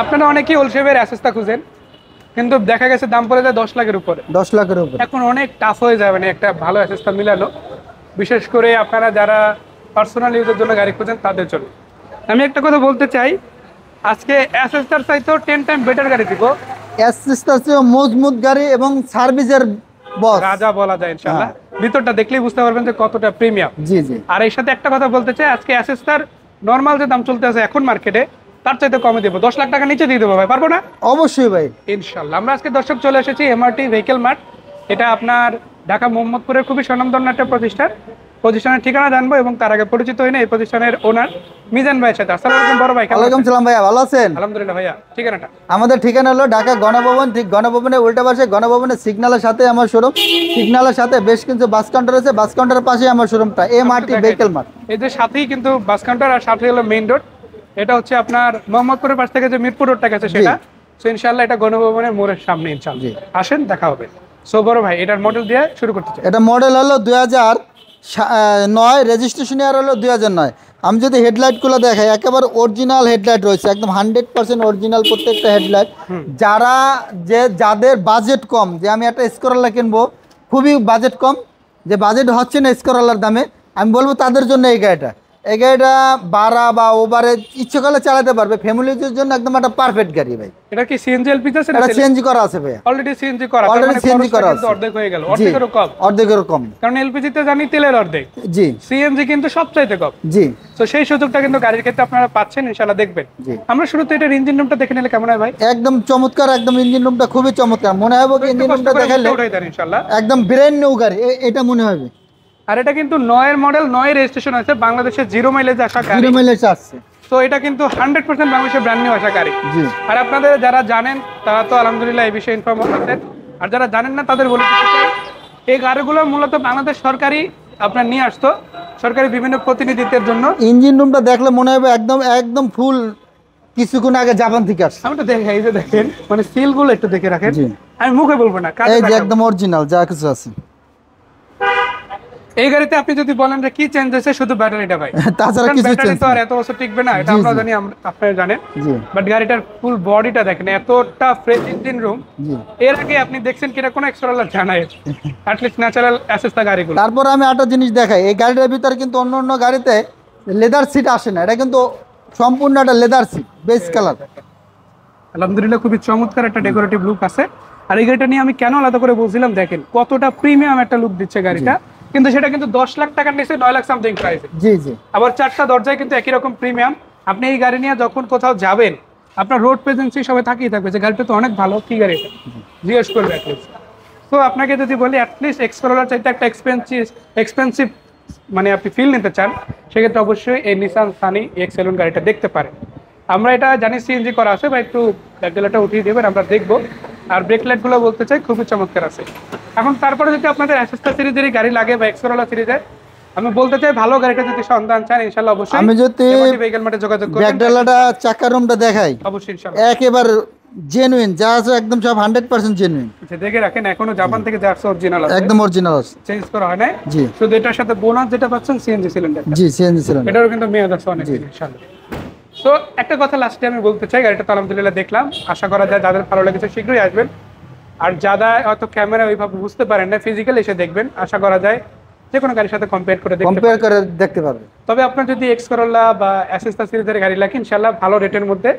আপনারা অনেকেই হোলসেলের অ্যাসেসটা খুঁজেন, কিন্তু দেখা গেছে দাম পড়ে যায় 10 লাখের উপরে। 10 লাখের উপরে এখন অনেক টাফ হয়ে যায় মানে একটা ভালো অ্যাসেসটা মিলানো, বিশেষ করে আপনারা যারা পার্সোনাল ইউজের জন্য গাড়ি খুঁজেন তাদের জন্য। আমি একটা কথা বলতে চাই, আজকে অ্যাসেসটার চাইতেও 10 টাইম বেটার গাড়ি দিব। অ্যাসেসটা হচ্ছে মজবুত গাড়ি এবং সার্ভিসের বস রাজা বলা যায় ইনশাআল্লাহ। ভিতরটা দেখলেই বুঝতে পারবেন যে কতটা প্রিমিয়াম। জি জি। আর এর সাথে একটা কথা বলতে চাই, আজকে অ্যাসেসটার নরমাল যে দাম চলতে আছে এখন মার্কেটে, তার চাইতে কমে দেবো, 10 লাখ টাকা নিচে দিয়ে দেবো ভাই, পারবো না? অবশ্যই ভাই, ইনশাআল্লাহ। আমরা আজকে দর্শক চলে এসেছি এমআরটি ভেহিকেল মার্ট। এটা আপনার ঢাকা মোহাম্মদপুরের খুবই স্বনামধন্য একটা প্রতিষ্ঠান। প্রতিষ্ঠানের ঠিকানা জানবো এবং তার আগে পরিচিত হই না এই প্রতিষ্ঠানের ওনার মিজান ভাইয়ের সাথে। আসসালামু আলাইকুম বড় ভাই। ওয়ালাইকুম সালাম ভাইয়া, ভালো আছেন? আলহামদুলিল্লাহ ভাইয়া। ঠিকানাটা? আমাদের ঠিকানা হলো ঢাকা গণভবন, ঠিক গণভবনের উল্টা পাশে, গণভবনের সিগন্যালের সাথে আমার শোরুম। সিগন্যালের সাথে বেশ কিছু বাস কাউন্টার আছে, বাস কাউন্টারের পাশে আমার শোরুমটা এমআরটি ভেহিকেল মার্ট। এই যে সাথেই কিন্তু বাস কাউন্টার আর সাথে হলো মেইন রোড। এটা হচ্ছে আপনার মোহাম্মদপুরের পাশ থেকে যে মিরপুর রোডটা গেছে সেটা। সো ইনশাআল্লাহ এটা গণভবনের মোড়ের সামনে ইনশাআল্লাহ। আসেন দেখা হবে। সো বড় ভাই, এটার মডেল দিয়ে শুরু করতে চাই। এটা মডেল হলো 2009, রেজিস্ট্রেশন ইয়ার হলো 2009। আমি যদি হেডলাইটগুলো দেখাই, একেবারে অরিজিনাল হেডলাইট রয়েছে, একদম 100% অরিজিনাল প্রত্যেকটা হেডলাইট। যাদের বাজেট কম, যে আমি একটা স্কোরলার কিনবো, খুবই বাজেট কম, যে বাজেট হচ্ছে না স্কোরলার দামে, আমি বলবো তাদের জন্য এই গাড়িটা। এই গাড়িটা বাড়া বা ওভারে ইচ্ছে করলে চালাতে পারবে, ফ্যামিলিদের জন্য একদম একটা পারফেক্ট গাড়ি ভাই। এটা কি সিএনজি এলপিজি আছে? এটা সিএনজি করা আছে ভাই, অলরেডি সিএনজি করা। অলরেডি সিএনজি করা আছে। অর্ধেক হয়ে গেল, অর্ধেকেরও কম। অর্ধেকেরও কম, কারণ এলপিজি তে জানি তেলের অর্ধেক। জি। সিএনজি কিন্তু সবচাইতে কম। জি। তো সেই সুযোগটা কিন্তু গাড়ির ক্ষেত্রে আপনারা পাচ্ছেন, ইনশাআল্লাহ দেখবেন। আমরা শুরুতে এটার ইঞ্জিন রুমটা দেখে নিলে কেমন হয় ভাই? একদম চমৎকার, একদম ইঞ্জিন রুমটা খুবই চমৎকার। মনে হবে কি ইঞ্জিন রুমটা দেখাইলে ইনশাআল্লাহ একদম ব্র্যান্ড নিউ গাড়ি এটা মনে হবে। আর এটা কিন্তু 9 এর মডেল, 9 এর রেজিস্ট্রেশন আছে, বাংলাদেশে 0 মাইলেজ আসা গাড়ি। 0 মাইলেজ আসছে। তো এটা কিন্তু 100% বাংলাদেশে ব্র্যান্ড নিউ আসা গাড়ি। জি। আর আপনাদের যারা জানেন তারা তো আলহামদুলিল্লাহ এই বিষয়ে ইনফর্ম আছেন, আর যারা জানেন না তাদের বলে দিতে চাই, এই গাড়িগুলো মূলত বাংলাদেশ সরকারি আপনার নিয়ে আসতো, সরকারি বিভিন্ন প্রতিনিধিত্বের জন্য। ইঞ্জিন রুমটা দেখলে মনে হবে একদম একদম ফুল কিছুক্ষণ আগে জাপান থেকে আসছে। আমি তো দেখে এই যে দেখেন, মানে সিলগুলো একটু দেখে রাখেন। আমি মুখে বলবো না, এই যে একদম অরিজিনাল যা কিছু আছে। এই গাড়িতে আপনি যদি বলেন যে কি চেঞ্জ হয়েছে, শুধু ব্যাটারিটা ভাই, তাছাড়া কিছু চেঞ্জ তো আর এত বছর টিকবে না, এটা আমরা জানি, আপনারা জানেন। বাট গাড়িটার ফুল বডিটা দেখেন, এতটা ফ্রেশ ইঞ্জিন রুম। এর আগে আপনি দেখছেন কিনা কোনো এক্সট্রা জানাই, অ্যাট লিস্ট ন্যাচারাল অ্যাসেসটা গাড়িগুলো। তারপর আমি একটা জিনিস দেখাই, এই গাড়িটার ভিতরে কিন্তু অন্য অন্য গাড়িতে লেদার সিট আসে না, এটা কিন্তু সম্পূর্ণ একটা লেদার সিট, বেস কালার। আলহামদুলিল্লাহ খুবই চমৎকার একটা ডেকোরেটিভ লুক আছে। আর এই গাড়িটা নিয়ে আমি কেন আলাদা করে বলছিলাম, দেখেন কতটা প্রিমিয়াম একটা লুক দিচ্ছে গাড়িটা, কিন্তু সেটা কিন্তু 10 লাখ টাকার নিচে, 9 লাখ সামথিং প্রাইসে। জি জি। আবার 4টা দরজায় কিন্তু একই রকম প্রিমিয়াম। আপনি এই গাড়ি নিয়ে যখন কোথাও যাবেন, আপনার রোড প্রেজেন্সি সবাই থাকিয়ে থাকবে যে গাড়িটা তো অনেক ভালো, কি গাড়ি এটা জিজ্ঞেস করবে অ্যাটলিস্ট। তো আপনাকে যদি বলি অ্যাটলিস্ট এক্সপ্লোরার চাইতে একটা এক্সপেন্সিভ মানে আপনি ফিল নিতে চান, সেক্ষেত্রে অবশ্যই এই নিসান সানি এক্স-এলন গাড়িটা দেখতে পারেন। আমরা এটা জানি সিএনজি করা আছে, বা একটু ব্যাকলাইটটা উঠিয়ে দেবেন, আমরা দেখবো। আর ব্রেক লাইটগুলো বলতে চাই খুবই চমৎকার আছে। এখন তারপরে যদি আপনাদের অ্যাসেস্টা সিরিজেরই গাড়ি লাগে বা এক্সপ্লোরার সিরিজের, আমি বলতে চাই ভালো গাড়িটা যদি সন্ধান চান, ইনশাআল্লাহ অবশ্যই আমি যদি ভেহিকেল মার্টে যোগাযোগ করবেন। ব্যাকডালাটা চাকার রুমটা দেখাই, অবশ্যই ইনশাআল্লাহ একেবারে জেনুইন যা আছে, একদম সব 100% জেনুইন। আচ্ছা দেখে রাখেন, এখনো জাপান থেকে যা আসছে অরিজিনাল আছে, একদম অরিজিনাল আছে, চেঞ্জ করা হয় না। জি। শুধু এটার সাথে বোনাস যেটা পাচ্ছেন সিএনজি সিলিন্ডার। জি, সিএনজি সিলিন্ডার। এটারও কিন্তু মেয়াদ আছে অনেক, ইনশাআল্লাহ। তো একটা কথা লাস্টে আমি বলতে চাই, গাড়িটা তো আলহামদুলিল্লাহ দেখলাম, আশা করা যায় যাদের ভালো লেগেছে শীঘ্রই আসবেন। আর যারা হয়তো ক্যামেরা ওইভাবে বুঝতে পারেন না, ফিজিক্যালি এসে দেখবেন, আশা করা যায় যে কোনো গাড়ির সাথে কম্পেয়ার করে দেখতে পারবে। তবে আপনার যদি এক্স করোলা বা অ্যাসেস্টা সিরিজের গাড়ি লাগে, ইনশাআল্লাহ ভালো রেটের মধ্যে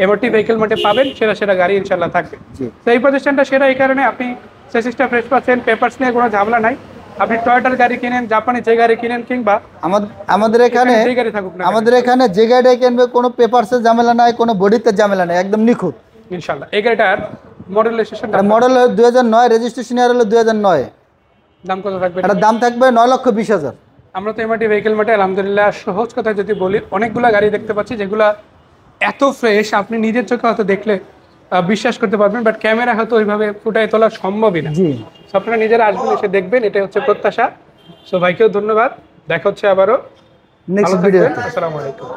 এমআরটি ভেহিকেল মার্টে পাবেন, সেরা গাড়ি ইনশাআল্লাহ থাকবে। তো এই প্রতিষ্ঠানটা সেরা এই কারণে, আপনি চেসিসটা ফ্রেশ পাচ্ছেন, পেপারস নিয়ে কোনো ঝামেলা নাই। আপনি টয়োটার গাড়ি কিনেন, জাপানি যে গাড়ি কিনেন, কিংবা আমাদের এখানে যে গাড়ি কিনবে, কোনো পেপারসের ঝামেলা নাই, কোনো বডিতে ঝামেলা নাই, একদম নিখুঁত ইনশাআল্লাহ। এই গাড়িটার মডেল মডেল 2009, রেজিস্ট্রেশন ইয়ার হলো 2009। দাম কত থাকবে? এটা দাম থাকবে 9,20,000। আমরা তো এমআরটি ভেহিকেল মার্টে আলহামদুলিল্লাহ সহজ কথা যদি বলি, অনেকগুলো গাড়ি দেখতে পাচ্ছি যেগুলো এত ফ্রেশ, আপনি নিজের চোখে হয়তো দেখলে বিশ্বাস করতে পারবেন, বাট ক্যামেরা হয়তো ওইভাবে ফুটাই তোলা সম্ভবই না। আপনারা নিজেরা আসবেন, এসে দেখবেন, এটাই হচ্ছে প্রত্যাশা। সো ভাইকেও ধন্যবাদ, দেখা হচ্ছে আবারও নেক্সট ভিডিওতে। আসসালামু আলাইকুম।